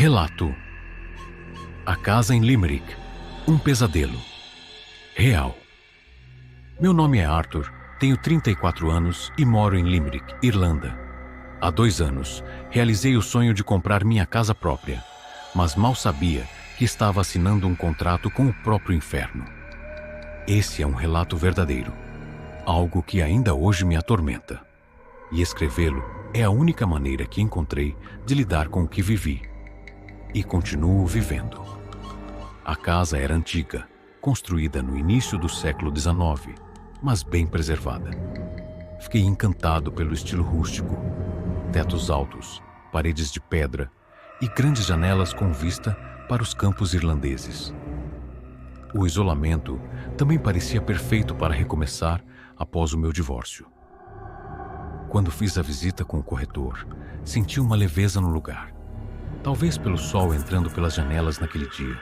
Relato: A Casa em Limerick, um pesadelo. Real. Meu nome é Arthur, tenho 34 anos e moro em Limerick, Irlanda. Há 2 anos, realizei o sonho de comprar minha casa própria, mas mal sabia que estava assinando um contrato com o próprio inferno. Esse é um relato verdadeiro, algo que ainda hoje me atormenta. E escrevê-lo é a única maneira que encontrei de lidar com o que vivi. E continuo vivendo. A casa era antiga, construída no início do século XIX, mas bem preservada. Fiquei encantado pelo estilo rústico, tetos altos, paredes de pedra e grandes janelas com vista para os campos irlandeses. O isolamento também parecia perfeito para recomeçar após o meu divórcio. Quando fiz a visita com o corretor, senti uma leveza no lugar, talvez pelo sol entrando pelas janelas naquele dia,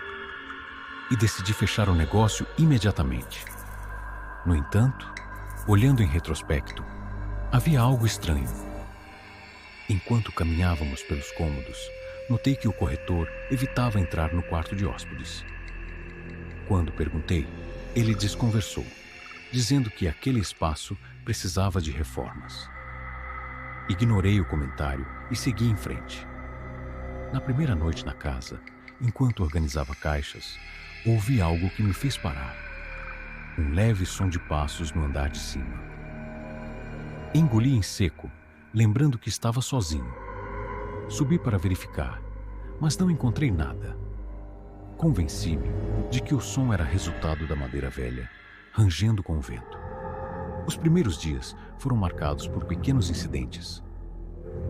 e decidi fechar o negócio imediatamente. No entanto, olhando em retrospecto, havia algo estranho. Enquanto caminhávamos pelos cômodos, notei que o corretor evitava entrar no quarto de hóspedes. Quando perguntei, ele desconversou, dizendo que aquele espaço precisava de reformas. Ignorei o comentário e segui em frente. Na primeira noite na casa, enquanto organizava caixas, ouvi algo que me fez parar. Um leve som de passos no andar de cima. Engoli em seco, lembrando que estava sozinho. Subi para verificar, mas não encontrei nada. Convenci-me de que o som era resultado da madeira velha, rangendo com o vento. Os primeiros dias foram marcados por pequenos incidentes.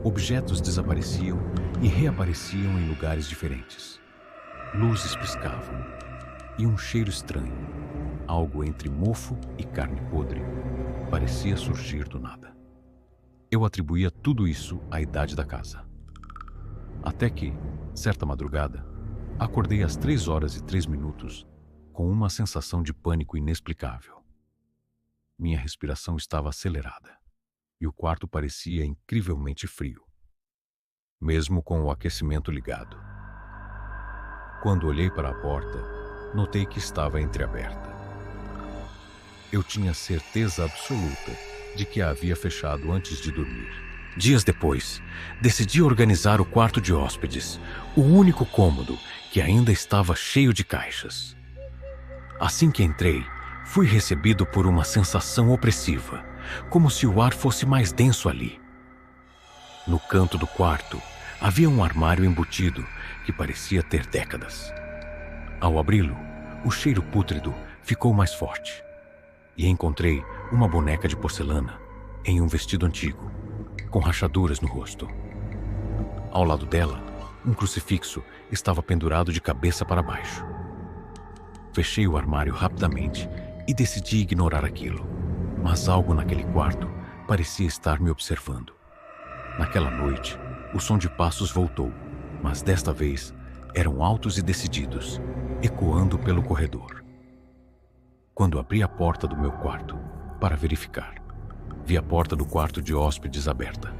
Objetos desapareciam e reapareciam em lugares diferentes. Luzes piscavam e um cheiro estranho, algo entre mofo e carne podre, parecia surgir do nada. Eu atribuía tudo isso à idade da casa. Até que, certa madrugada, acordei às 3h03 com uma sensação de pânico inexplicável. Minha respiração estava acelerada e o quarto parecia incrivelmente frio, mesmo com o aquecimento ligado. Quando olhei para a porta, notei que estava entreaberta. Eu tinha certeza absoluta de que a havia fechado antes de dormir. Dias depois, decidi organizar o quarto de hóspedes, o único cômodo que ainda estava cheio de caixas. Assim que entrei, fui recebido por uma sensação opressiva, como se o ar fosse mais denso ali. No canto do quarto, havia um armário embutido que parecia ter décadas. Ao abri-lo, o cheiro pútrido ficou mais forte e encontrei uma boneca de porcelana em um vestido antigo, com rachaduras no rosto. Ao lado dela, um crucifixo estava pendurado de cabeça para baixo. Fechei o armário rapidamente e decidi ignorar aquilo, mas algo naquele quarto parecia estar me observando. Naquela noite, o som de passos voltou, mas desta vez eram altos e decididos, ecoando pelo corredor. Quando abri a porta do meu quarto para verificar, vi a porta do quarto de hóspedes aberta,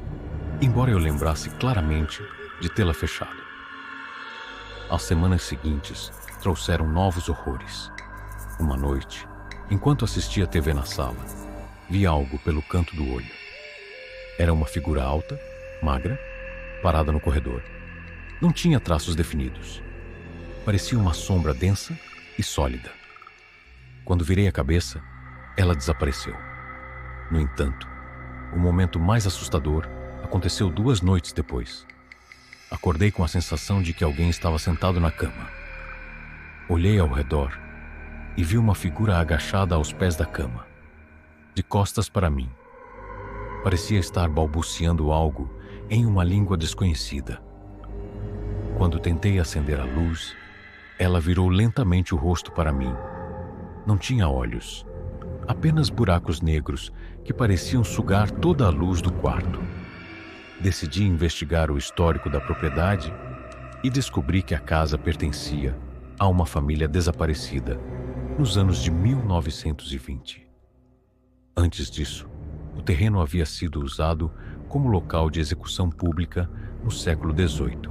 embora eu lembrasse claramente de tê-la fechado. As semanas seguintes trouxeram novos horrores. Uma noite, enquanto assistia TV na sala, vi algo pelo canto do olho. Era uma figura alta, magra, parada no corredor. Não tinha traços definidos. Parecia uma sombra densa e sólida. Quando virei a cabeça, ela desapareceu. No entanto, o momento mais assustador aconteceu 2 noites depois. Acordei com a sensação de que alguém estava sentado na cama. Olhei ao redor e vi uma figura agachada aos pés da cama, de costas para mim. Parecia estar balbuciando algo em uma língua desconhecida. Quando tentei acender a luz, ela virou lentamente o rosto para mim. Não tinha olhos, apenas buracos negros que pareciam sugar toda a luz do quarto. Decidi investigar o histórico da propriedade e descobri que a casa pertencia a uma família desaparecida nos anos de 1920. Antes disso, o terreno havia sido usado como local de execução pública no século XVIII.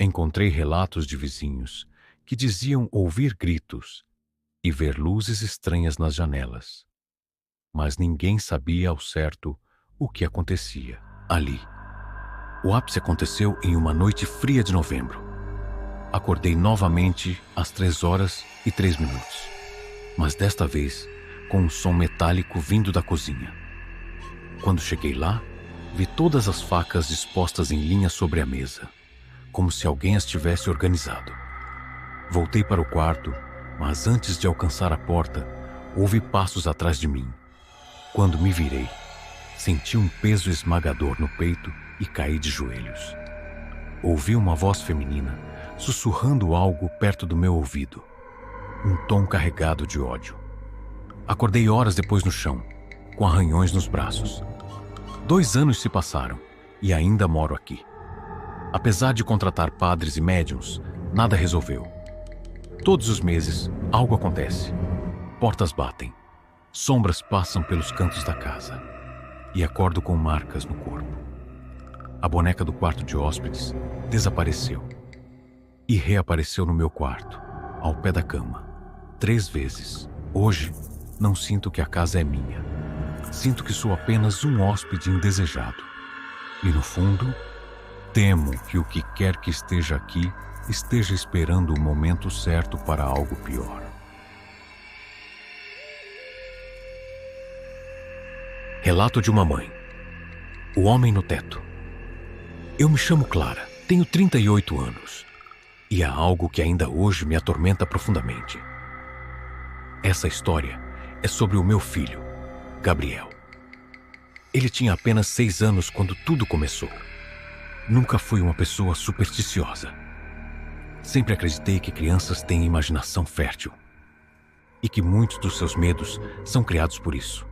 Encontrei relatos de vizinhos que diziam ouvir gritos e ver luzes estranhas nas janelas, mas ninguém sabia ao certo o que acontecia ali. O ápice aconteceu em uma noite fria de novembro. Acordei novamente às 3h03, mas desta vez com um som metálico vindo da cozinha. Quando cheguei lá, vi todas as facas dispostas em linha sobre a mesa, como se alguém as tivesse organizado. Voltei para o quarto, mas antes de alcançar a porta, ouvi passos atrás de mim. Quando me virei, senti um peso esmagador no peito e caí de joelhos. Ouvi uma voz feminina sussurrando algo perto do meu ouvido, um tom carregado de ódio. Acordei horas depois no chão, com arranhões nos braços. 2 anos se passaram e ainda moro aqui. Apesar de contratar padres e médiuns, nada resolveu. Todos os meses, algo acontece. Portas batem, sombras passam pelos cantos da casa e acordo com marcas no corpo. A boneca do quarto de hóspedes desapareceu e reapareceu no meu quarto, ao pé da cama, 3 vezes. Hoje, não sinto que a casa é minha. Sinto que sou apenas um hóspede indesejado. E no fundo, temo que o que quer que esteja aqui esteja esperando o momento certo para algo pior. Relato de uma mãe. O homem no teto. Eu me chamo Clara, tenho 38 anos. E há algo que ainda hoje me atormenta profundamente. Essa história é sobre o meu filho, Gabriel. Ele tinha apenas 6 anos quando tudo começou. Nunca fui uma pessoa supersticiosa. Sempre acreditei que crianças têm imaginação fértil e que muitos dos seus medos são criados por isso.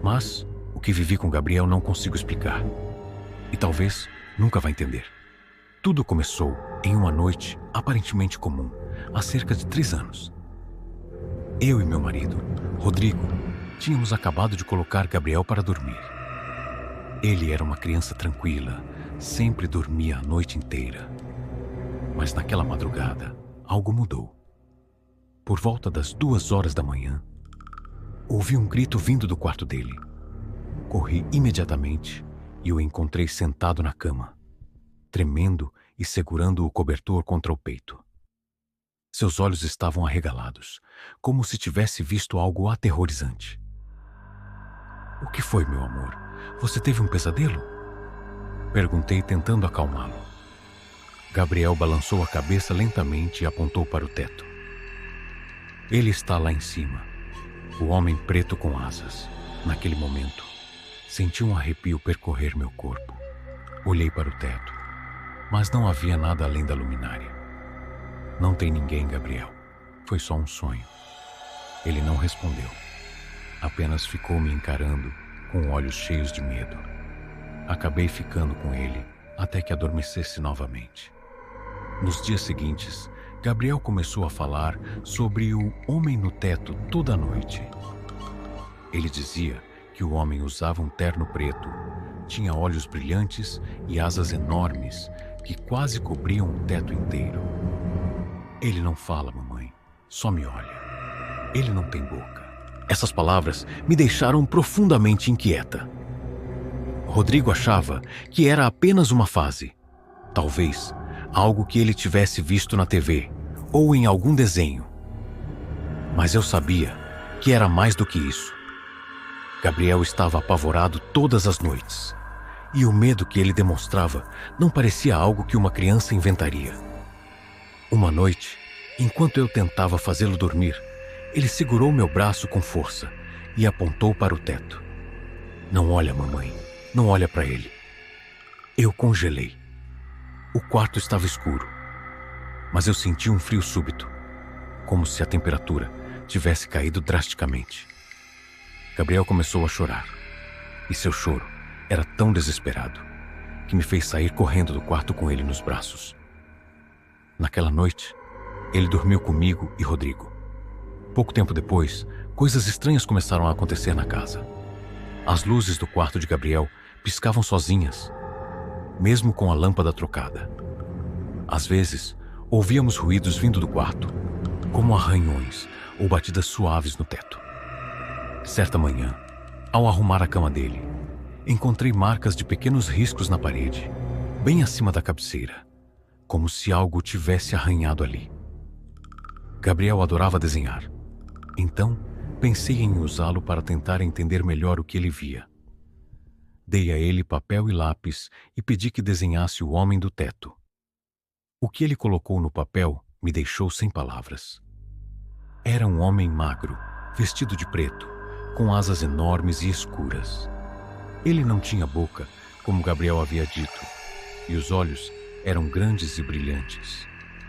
Mas o que vivi com Gabriel não consigo explicar e talvez nunca vá entender. Tudo começou em uma noite aparentemente comum, há cerca de 3 anos. Eu e meu marido, Rodrigo, tínhamos acabado de colocar Gabriel para dormir. Ele era uma criança tranquila, sempre dormia a noite inteira. Mas naquela madrugada, algo mudou. Por volta das 2h da manhã, ouvi um grito vindo do quarto dele. Corri imediatamente e o encontrei sentado na cama, tremendo e segurando o cobertor contra o peito. Seus olhos estavam arregalados, como se tivesse visto algo aterrorizante. O que foi, meu amor? Você teve um pesadelo? Perguntei, tentando acalmá-lo. Gabriel balançou a cabeça lentamente e apontou para o teto. Ele está lá em cima, o homem preto com asas. Naquele momento, senti um arrepio percorrer meu corpo. Olhei para o teto, mas não havia nada além da luminária. Não tem ninguém, Gabriel. Foi só um sonho. Ele não respondeu. Apenas ficou me encarando com olhos cheios de medo. Acabei ficando com ele até que adormecesse novamente. Nos dias seguintes, Gabriel começou a falar sobre o homem no teto toda a noite. Ele dizia que o homem usava um terno preto, tinha olhos brilhantes e asas enormes que quase cobriam o teto inteiro. Ele não fala, mamãe, só me olha. Ele não tem boca. Essas palavras me deixaram profundamente inquieta. Rodrigo achava que era apenas uma fase. Talvez algo que ele tivesse visto na TV ou em algum desenho. Mas eu sabia que era mais do que isso. Gabriel estava apavorado todas as noites. E o medo que ele demonstrava não parecia algo que uma criança inventaria. Uma noite, enquanto eu tentava fazê-lo dormir, ele segurou meu braço com força e apontou para o teto. Não olha, mamãe. Não olha para ele. Eu congelei. O quarto estava escuro, mas eu senti um frio súbito, como se a temperatura tivesse caído drasticamente. Gabriel começou a chorar, e seu choro era tão desesperado que me fez sair correndo do quarto com ele nos braços. Naquela noite, ele dormiu comigo e Rodrigo. Pouco tempo depois, coisas estranhas começaram a acontecer na casa. As luzes do quarto de Gabriel piscavam sozinhas, mesmo com a lâmpada trocada. Às vezes, ouvíamos ruídos vindo do quarto, como arranhões ou batidas suaves no teto. Certa manhã, ao arrumar a cama dele, encontrei marcas de pequenos riscos na parede, bem acima da cabeceira, como se algo tivesse arranhado ali. Gabriel adorava desenhar, então pensei em usá-lo para tentar entender melhor o que ele via. Dei a ele papel e lápis e pedi que desenhasse o homem do teto. O que ele colocou no papel me deixou sem palavras. Era um homem magro, vestido de preto, com asas enormes e escuras. Ele não tinha boca, como Gabriel havia dito, e os olhos eram grandes e brilhantes,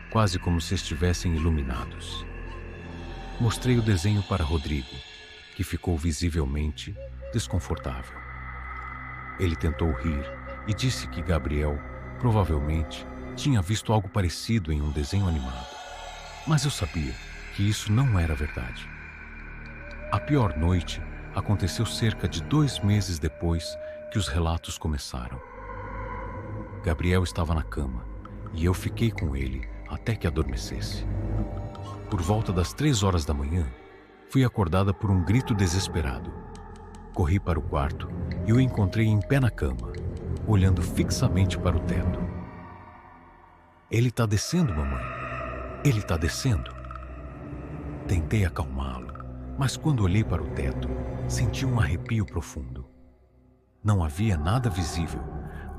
quase como se estivessem iluminados. Mostrei o desenho para Rodrigo, que ficou visivelmente desconfortável. Ele tentou rir e disse que Gabriel, provavelmente, tinha visto algo parecido em um desenho animado. Mas eu sabia que isso não era verdade. A pior noite aconteceu cerca de 2 meses depois que os relatos começaram. Gabriel estava na cama e eu fiquei com ele até que adormecesse. Por volta das 3 horas da manhã, fui acordada por um grito desesperado. Corri para o quarto e o encontrei em pé na cama, olhando fixamente para o teto. Ele está descendo, mamãe. Ele está descendo. Tentei acalmá-lo, mas quando olhei para o teto, senti um arrepio profundo. Não havia nada visível,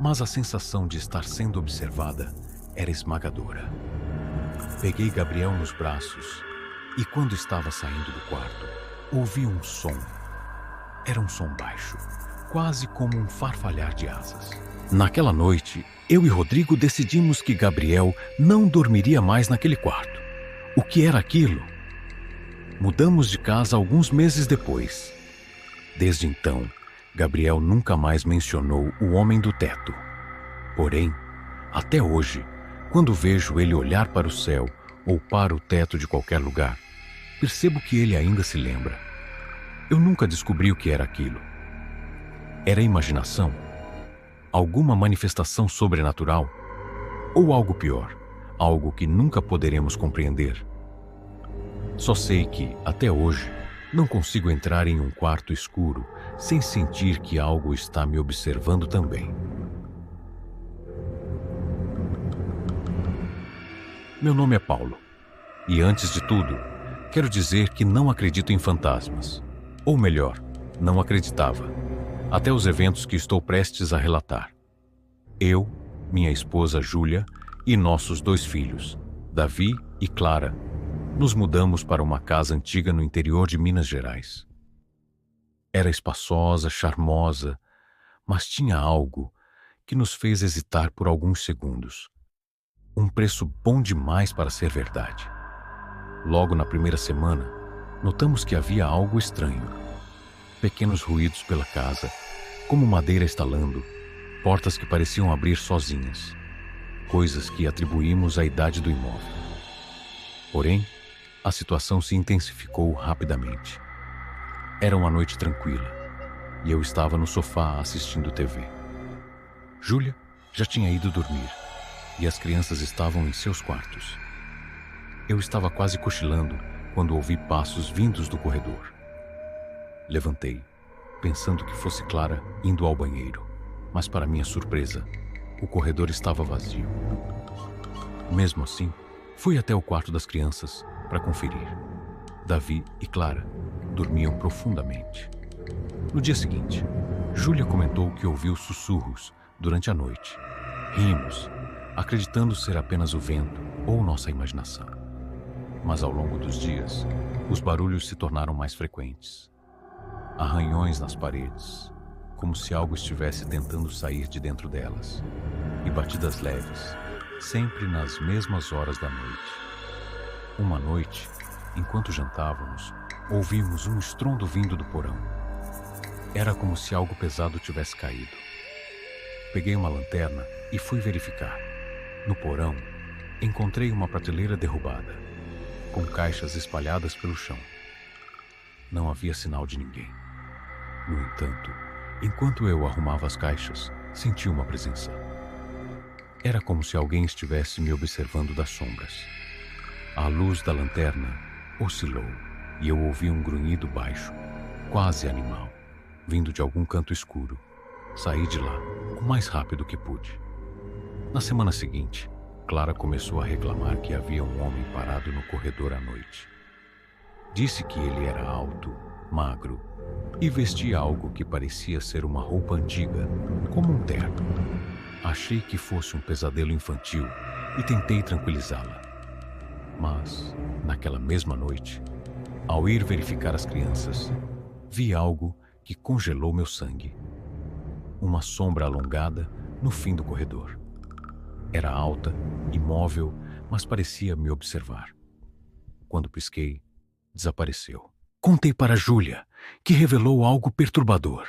mas a sensação de estar sendo observada era esmagadora. Peguei Gabriel nos braços e, quando estava saindo do quarto, ouvi um som. Era um som baixo, quase como um farfalhar de asas. Naquela noite, eu e Rodrigo decidimos que Gabriel não dormiria mais naquele quarto. O que era aquilo? Mudamos de casa alguns meses depois. Desde então, Gabriel nunca mais mencionou o homem do teto. Porém, até hoje, quando vejo ele olhar para o céu ou para o teto de qualquer lugar, percebo que ele ainda se lembra. Eu nunca descobri o que era aquilo. Era imaginação? Alguma manifestação sobrenatural? Ou algo pior, algo que nunca poderemos compreender? Só sei que, até hoje, não consigo entrar em um quarto escuro sem sentir que algo está me observando também. Meu nome é Paulo, e antes de tudo, quero dizer que não acredito em fantasmas. Ou melhor, não acreditava, até os eventos que estou prestes a relatar. Eu, minha esposa Júlia e nossos 2 filhos, Davi e Clara, nos mudamos para uma casa antiga no interior de Minas Gerais. Era espaçosa, charmosa, mas tinha algo que nos fez hesitar por alguns segundos. Um preço bom demais para ser verdade. Logo na primeira semana, notamos que havia algo estranho. Pequenos ruídos pela casa, como madeira estalando, portas que pareciam abrir sozinhas, coisas que atribuímos à idade do imóvel. Porém, a situação se intensificou rapidamente. Era uma noite tranquila, e eu estava no sofá assistindo TV. Júlia já tinha ido dormir, e as crianças estavam em seus quartos. Eu estava quase cochilando quando ouvi passos vindos do corredor. Levantei, pensando que fosse Clara indo ao banheiro, mas para minha surpresa, o corredor estava vazio. Mesmo assim, fui até o quarto das crianças para conferir. Davi e Clara dormiam profundamente. No dia seguinte, Júlia comentou que ouviu sussurros durante a noite. Rimos, acreditando ser apenas o vento ou nossa imaginação. Mas ao longo dos dias, os barulhos se tornaram mais frequentes. Arranhões nas paredes, como se algo estivesse tentando sair de dentro delas, e batidas leves, sempre nas mesmas horas da noite. Uma noite, enquanto jantávamos, ouvimos um estrondo vindo do porão. Era como se algo pesado tivesse caído. Peguei uma lanterna e fui verificar. No porão, encontrei uma prateleira derrubada, com caixas espalhadas pelo chão. Não havia sinal de ninguém. No entanto, enquanto eu arrumava as caixas, senti uma presença. Era como se alguém estivesse me observando das sombras. A luz da lanterna oscilou e eu ouvi um grunhido baixo, quase animal, vindo de algum canto escuro. Saí de lá o mais rápido que pude. Na semana seguinte, Clara começou a reclamar que havia um homem parado no corredor à noite. Disse que ele era alto, magro e vestia algo que parecia ser uma roupa antiga, como um terno. Achei que fosse um pesadelo infantil e tentei tranquilizá-la. Mas, naquela mesma noite, ao ir verificar as crianças, vi algo que congelou meu sangue. Uma sombra alongada no fim do corredor. Era alta, imóvel, mas parecia me observar. Quando pisquei, desapareceu. Contei para Júlia, que revelou algo perturbador.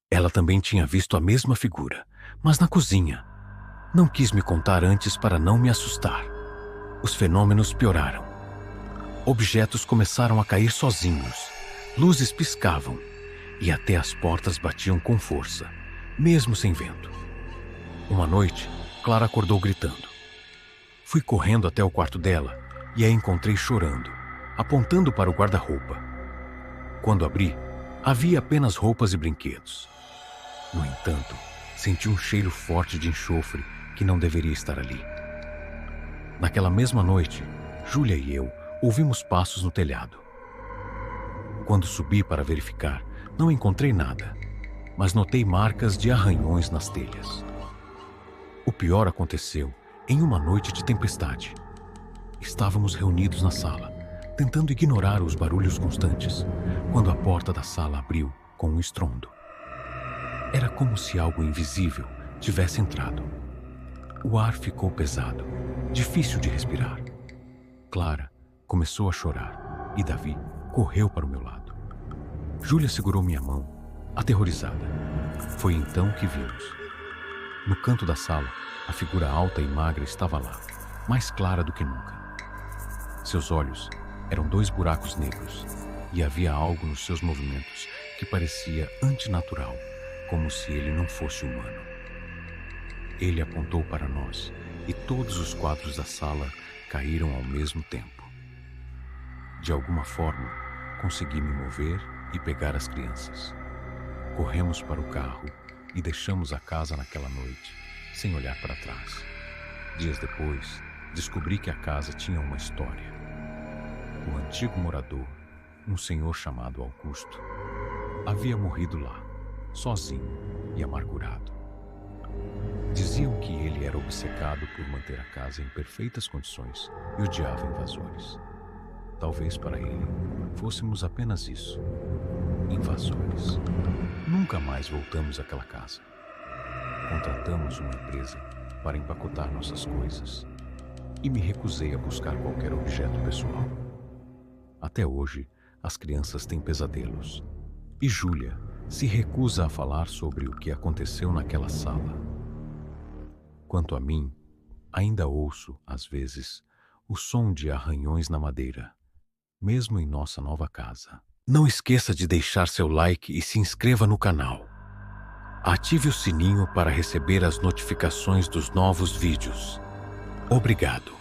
Ela também tinha visto a mesma figura, mas na cozinha. Não quis me contar antes para não me assustar. Os fenômenos pioraram. Objetos começaram a cair sozinhos. Luzes piscavam e até as portas batiam com força, mesmo sem vento. Uma noite, Clara acordou gritando. Fui correndo até o quarto dela e a encontrei chorando, apontando para o guarda-roupa. Quando abri, havia apenas roupas e brinquedos. No entanto, senti um cheiro forte de enxofre que não deveria estar ali. Naquela mesma noite, Júlia e eu ouvimos passos no telhado. Quando subi para verificar, não encontrei nada, mas notei marcas de arranhões nas telhas. O pior aconteceu em uma noite de tempestade. Estávamos reunidos na sala, tentando ignorar os barulhos constantes, quando a porta da sala abriu com um estrondo. Era como se algo invisível tivesse entrado. O ar ficou pesado, difícil de respirar. Clara começou a chorar e Davi correu para o meu lado. Júlia segurou minha mão, aterrorizada. Foi então que vimos. No canto da sala, a figura alta e magra estava lá, mais clara do que nunca. Seus olhos eram 2 buracos negros e havia algo nos seus movimentos que parecia antinatural, como se ele não fosse humano. Ele apontou para nós e todos os quadros da sala caíram ao mesmo tempo. De alguma forma, consegui me mover e pegar as crianças. Corremos para o carro e deixamos a casa naquela noite, sem olhar para trás. Dias depois, descobri que a casa tinha uma história. O antigo morador, um senhor chamado Augusto, havia morrido lá, sozinho e amargurado. Diziam que ele era obcecado por manter a casa em perfeitas condições e odiava invasores. Talvez para ele fôssemos apenas isso, invasores. Nunca mais voltamos àquela casa. Contratamos uma empresa para empacotar nossas coisas e me recusei a buscar qualquer objeto pessoal. Até hoje, as crianças têm pesadelos e Júlia se recusa a falar sobre o que aconteceu naquela sala. Quanto a mim, ainda ouço, às vezes, o som de arranhões na madeira, mesmo em nossa nova casa. Não esqueça de deixar seu like e se inscreva no canal. Ative o sininho para receber as notificações dos novos vídeos. Obrigado.